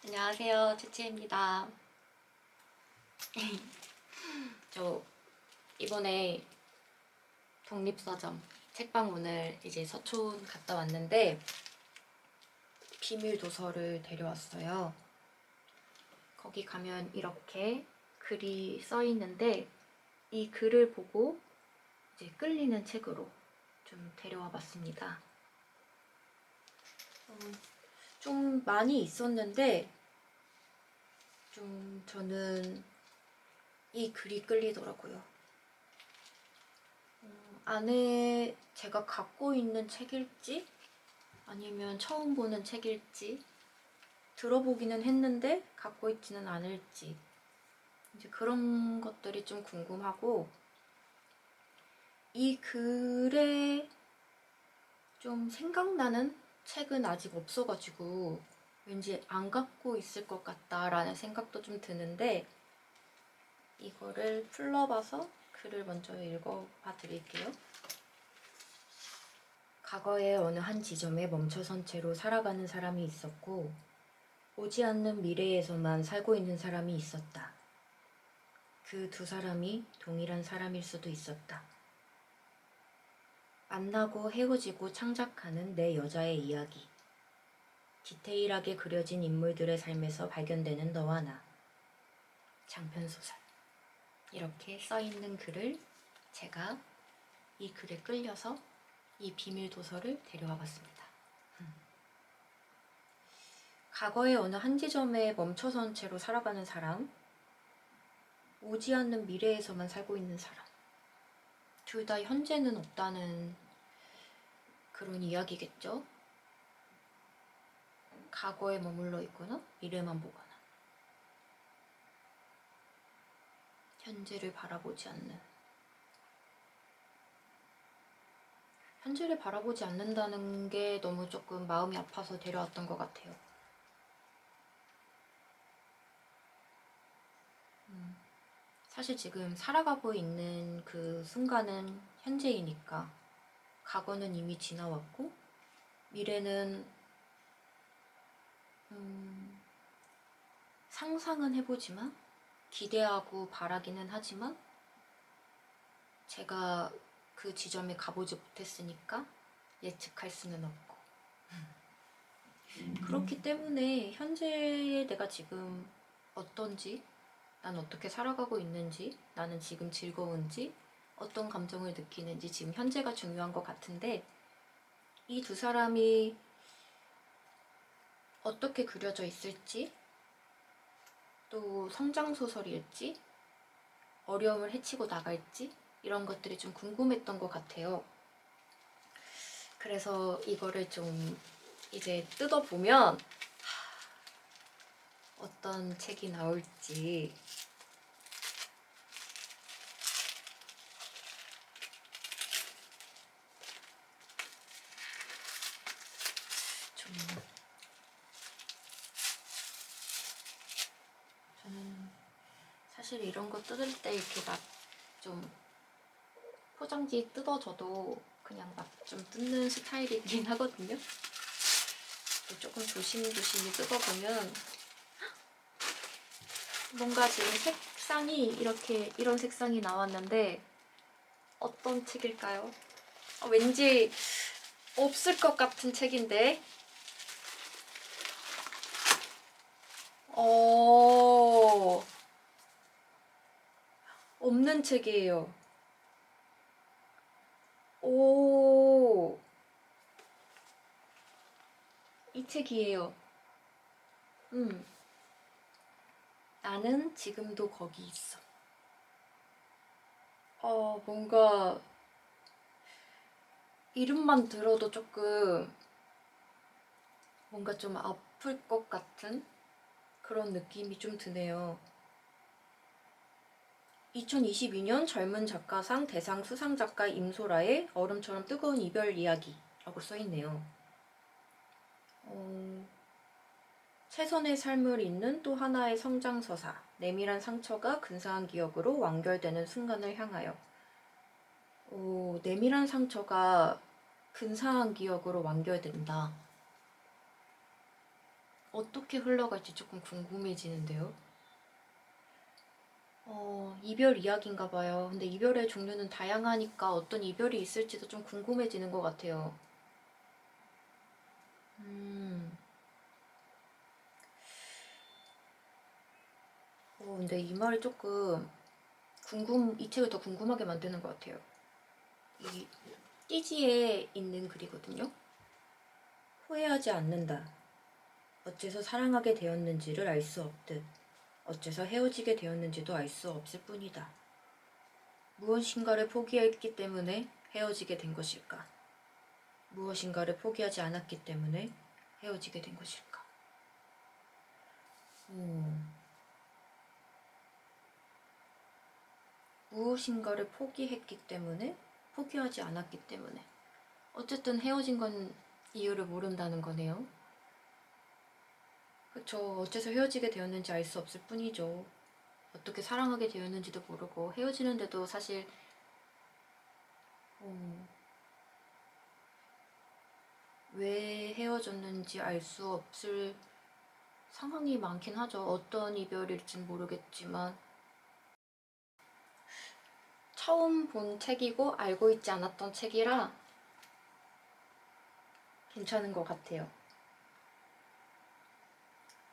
안녕하세요, 채채입니다. 저 이번에 독립서점 책방 오늘 이제 서촌 갔다 왔는데 비밀 도서를 데려왔어요. 거기 가면 이렇게 글이 써 있는데 이 글을 보고 이제 끌리는 책으로 좀 데려와 봤습니다. 좀 많이 있었는데 좀 저는 이 글이 끌리더라고요. 안에 제가 갖고 있는 책일지 아니면 처음 보는 책일지 들어보기는 했는데 갖고 있지는 않을지 이제 그런 것들이 좀 궁금하고 이 글에 좀 생각나는 책은 아직 없어가지고 왠지 안 갖고 있을 것 같다라는 생각도 좀 드는데 이거를 풀러봐서 글을 먼저 읽어봐 드릴게요. 과거의 어느 한 지점에 멈춰선 채로 살아가는 사람이 있었고 오지 않는 미래에서만 살고 있는 사람이 있었다. 그 두 사람이 동일한 사람일 수도 있었다. 만나고 헤어지고 창작하는 내 여자의 이야기. 디테일하게 그려진 인물들의 삶에서 발견되는 너와 나. 장편소설. 이렇게 써있는 글을 제가 이 글에 끌려서 이 비밀 도서를 데려와 봤습니다. 과거의 어느 한 지점에 멈춰선 채로 살아가는 사람, 오지 않는 미래에서만 살고 있는 사람. 둘 다 현재는 없다는 그런 이야기겠죠? 과거에 머물러 있거나 미래만 보거나 현재를 바라보지 않는 현재를 바라보지 않는다는 게 너무 조금 마음이 아파서 데려왔던 것 같아요. 사실 지금 살아가고 있는 그 순간은 현재이니까 과거는 이미 지나왔고 미래는 상상은 해보지만 기대하고 바라기는 하지만 제가 그 지점에 가보지 못했으니까 예측할 수는 없고 그렇기 때문에 현재의 내가 지금 어떤지 난 어떻게 살아가고 있는지 나는 지금 즐거운지 어떤 감정을 느끼는지 지금 현재가 중요한 것 같은데 이 두 사람이 어떻게 그려져 있을지 또 성장소설일지 어려움을 헤치고 나갈지 이런 것들이 좀 궁금했던 것 같아요. 그래서 이거를 좀 이제 뜯어보면 어떤 책이 나올지 좀 저는 사실 이런 거 뜯을 때 이렇게 막 좀 포장지 뜯어져도 그냥 막 좀 뜯는 스타일이긴 하거든요. 조금 조심조심히 뜯어보면 뭔가 지금 색상이 이렇게 이런 색상이 나왔는데 어떤 책일까요? 왠지 없을 것 같은 책인데 없는 책이에요. 오, 이 책이에요. 나는 지금도 거기 있어. 뭔가 이름만 들어도 조금 뭔가 좀 아플 것 같은 그런 느낌이 좀 드네요. 2022년 젊은 작가상 대상 수상작가 임소라의 얼음처럼 뜨거운 이별 이야기라고 써있네요. 최선의 삶을 잇는 또 하나의 성장서사, 내밀한 상처가 근사한 기억으로 완결되는 순간을 향하여. 내밀한 상처가 근사한 기억으로 완결된다. 어떻게 흘러갈지 조금 궁금해지는데요. 이별 이야기인가 봐요. 근데 이별의 종류는 다양하니까 어떤 이별이 있을지도 좀 궁금해지는 것 같아요. 근데 이 말이 조금 이 책을 더 궁금하게 만드는 것 같아요. 이 띠지에 있는 글이거든요. 후회하지 않는다. 어째서 사랑하게 되었는지를 알 수 없듯 어째서 헤어지게 되었는지도 알 수 없을 뿐이다. 무엇인가를 포기했기 때문에 헤어지게 된 것일까? 무엇인가를 포기하지 않았기 때문에 헤어지게 된 것일까? 무엇인가를 포기했기 때문에, 포기하지 않았기 때문에. 어쨌든 헤어진 건 이유를 모른다는 거네요. 그쵸. 어째서 헤어지게 되었는지 알 수 없을 뿐이죠. 어떻게 사랑하게 되었는지도 모르고 헤어지는데도 사실 왜 헤어졌는지 알 수 없을 상황이 많긴 하죠. 어떤 이별일진 모르겠지만 처음 본 책이고 알고 있지 않았던 책이라 괜찮은 것 같아요.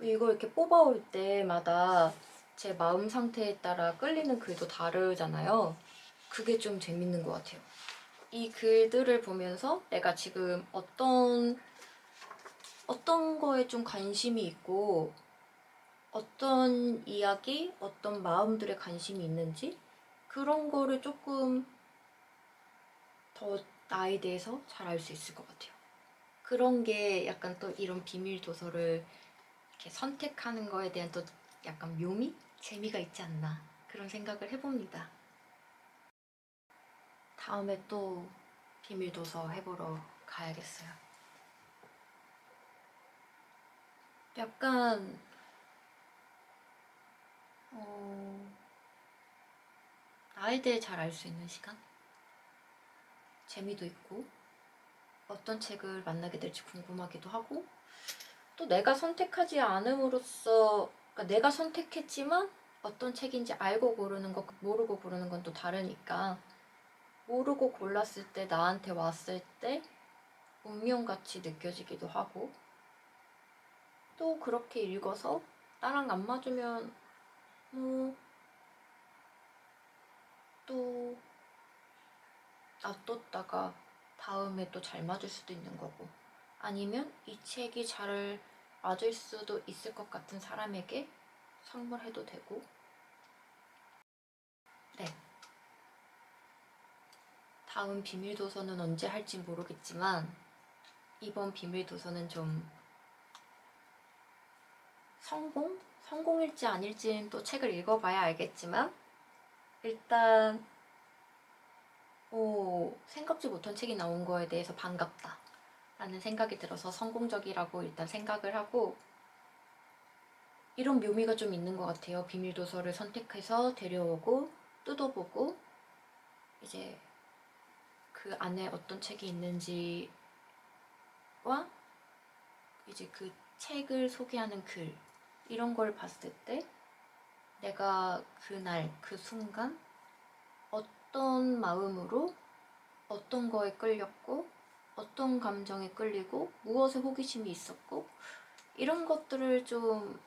이거 이렇게 뽑아올 때마다 제 마음 상태에 따라 끌리는 글도 다르잖아요. 그게 좀 재밌는 것 같아요. 이 글들을 보면서 내가 지금 어떤 거에 좀 관심이 있고 어떤 이야기, 어떤 마음들에 관심이 있는지 그런 거를 조금 더 나에 대해서 잘 알 수 있을 것 같아요. 그런 게 약간 또 이런 비밀 도서를 이렇게 선택하는 거에 대한 또 약간 묘미? 재미가 있지 않나 그런 생각을 해봅니다. 다음에 또 비밀 도서 해보러 가야겠어요. 약간 나에 대해 잘 알 수 있는 시간? 재미도 있고 어떤 책을 만나게 될지 궁금하기도 하고 또 내가 선택하지 않음으로써 그러니까 내가 선택했지만 어떤 책인지 알고 고르는 것 모르고 고르는 건 또 다르니까 모르고 골랐을 때 나한테 왔을 때 운명같이 느껴지기도 하고 또 그렇게 읽어서 나랑 안 맞으면 또 놔뒀다가 다음에 또 잘 맞을 수도 있는 거고 아니면 이 책이 잘 맞을 수도 있을 것 같은 사람에게 선물해도 되고 네. 다음 비밀도서는 언제 할지 모르겠지만 이번 비밀도서는 좀 성공일지 아닐지는 또 책을 읽어봐야 알겠지만 일단 생각지 못한 책이 나온 거에 대해서 반갑다 라는 생각이 들어서 성공적이라고 일단 생각을 하고 이런 묘미가 좀 있는 것 같아요. 비밀도서를 선택해서 데려오고 뜯어보고 이제 그 안에 어떤 책이 있는지와 이제 그 책을 소개하는 글 이런 걸 봤을 때 내가 그날 그 순간 어떤 마음으로 어떤 거에 끌렸고 어떤 감정에 끌리고 무엇에 호기심이 있었고 이런 것들을 좀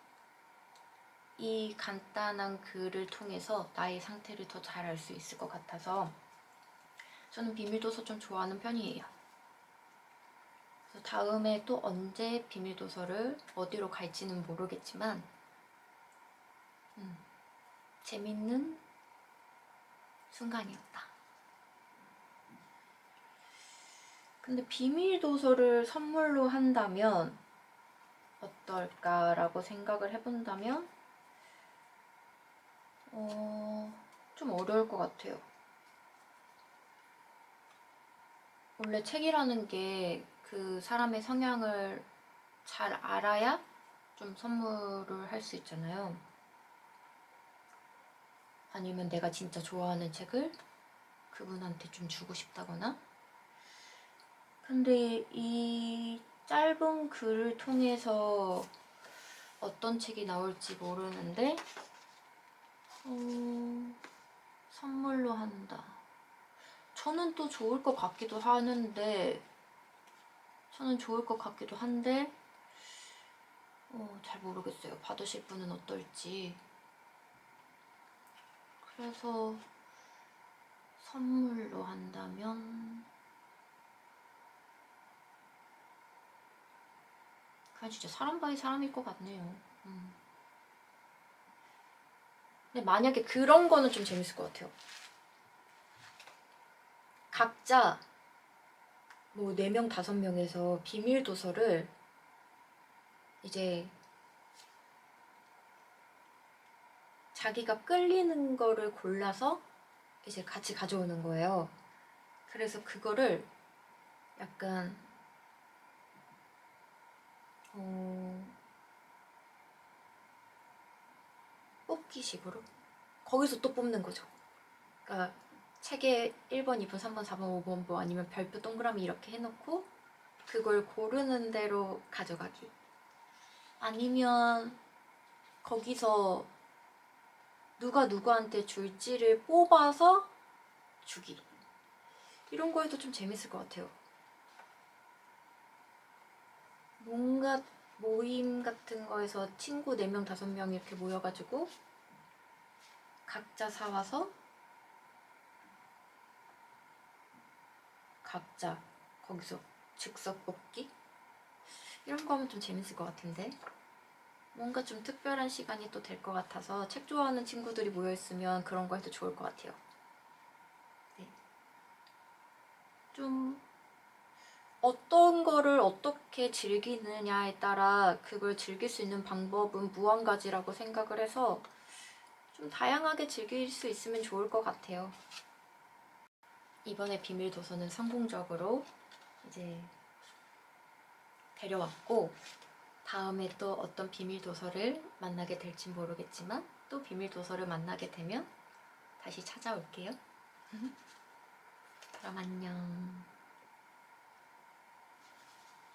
이 간단한 글을 통해서 나의 상태를 더 잘 알 수 있을 것 같아서 저는 비밀도서 좀 좋아하는 편이에요. 그래서 다음에 또 언제 비밀도서를 어디로 갈지는 모르겠지만 재밌는 순간이었다. 근데 비밀도서를 선물로 한다면 어떨까라고 생각을 해본다면 좀 어려울 것 같아요. 원래 책이라는 게 그 사람의 성향을 잘 알아야 좀 선물을 할 수 있잖아요. 아니면 내가 진짜 좋아하는 책을 그분한테 좀 주고 싶다거나. 근데 이 짧은 글을 통해서 어떤 책이 나올지 모르는데 선물로 한다. 저는 또 좋을 것 같기도 한데 잘 모르겠어요. 받으실 분은 어떨지. 그래서 선물로 한다면 그냥 진짜 사람 바이 사람일 것 같네요. 근데 만약에 그런 거는 좀 재밌을 것 같아요. 각자 뭐 4명, 5명에서 비밀 도서를 이제 자기가 끌리는 거를 골라서 이제 같이 가져오는 거예요. 그래서 그거를 약간 뽑기식으로 거기서 또 뽑는 거죠. 그러니까 책에 1번, 2번, 3번, 4번, 5번 뭐 아니면 별표 동그라미 이렇게 해놓고 그걸 고르는 대로 가져가기. 아니면 거기서 누가 누구한테 줄지를 뽑아서 주기. 이런 거 해도 좀 재밌을 것 같아요. 뭔가 모임 같은 거에서 친구 4명, 5명 이렇게 모여가지고 각자 사와서 각자 거기서 즉석 뽑기? 이런 거 하면 좀 재밌을 것 같은데 뭔가 좀 특별한 시간이 또 될 것 같아서 책 좋아하는 친구들이 모여있으면 그런 거 해도 좋을 것 같아요. 네. 좀 어떤 거를 어떻게 즐기느냐에 따라 그걸 즐길 수 있는 방법은 무한가지라고 생각을 해서 좀 다양하게 즐길 수 있으면 좋을 것 같아요. 이번에 비밀 도서는 성공적으로 이제 데려왔고 다음에 또 어떤 비밀 도서를 만나게 될지 모르겠지만 또 비밀 도서를 만나게 되면 다시 찾아올게요. 그럼 안녕.